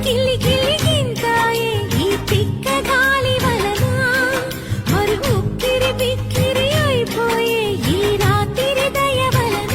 కిల్లి కిల్లిగింతాయే ఈ పిక్క గాలి వలన మరి ఉక్కిరి బిక్కిరి అయిపోయే ఈ రాత్రి దయ వలన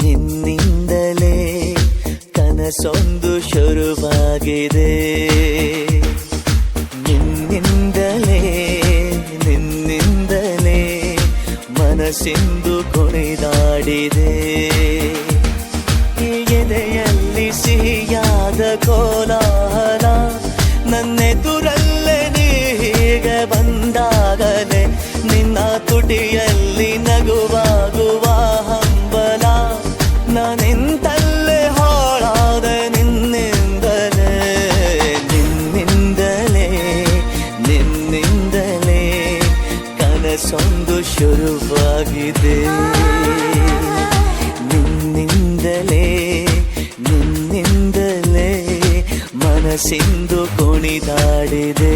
ನಿನ್ನಿಂದಲೇ ಕನಸೊಂದು ಶುರುವಾಗಿದೆ ನಿನ್ನಿಂದಲೇ ಮನಸ್ಸಿಂದು ಕುಣಿದಾಡಿದೆ ಎದೆಯಲ್ಲಿ ಸಿಹಿಯಾದ ಕೋಲಾಹಲ ನನ್ನೆದುರಲ್ಲೇ ನೀ ಹೀಗೆ ಬಂದಾಗಲೇ ನಿನ್ನ ತುಟಿಯಲ್ಲಿ ನಗುವಾಗುವ ಹಂಬಲ ನಾನಿಂತಲ್ಲೇ ಹಾಳಾದ ನಿನ್ನಿಂದಲೇ ಕನಸೊಂದು ಶುರುವಾಗಿದೆ ನಿನ್ನಿಂದಲೇ ಮನಸ್ಸಿಂದು ಕುಣಿದಾಡಿದೆ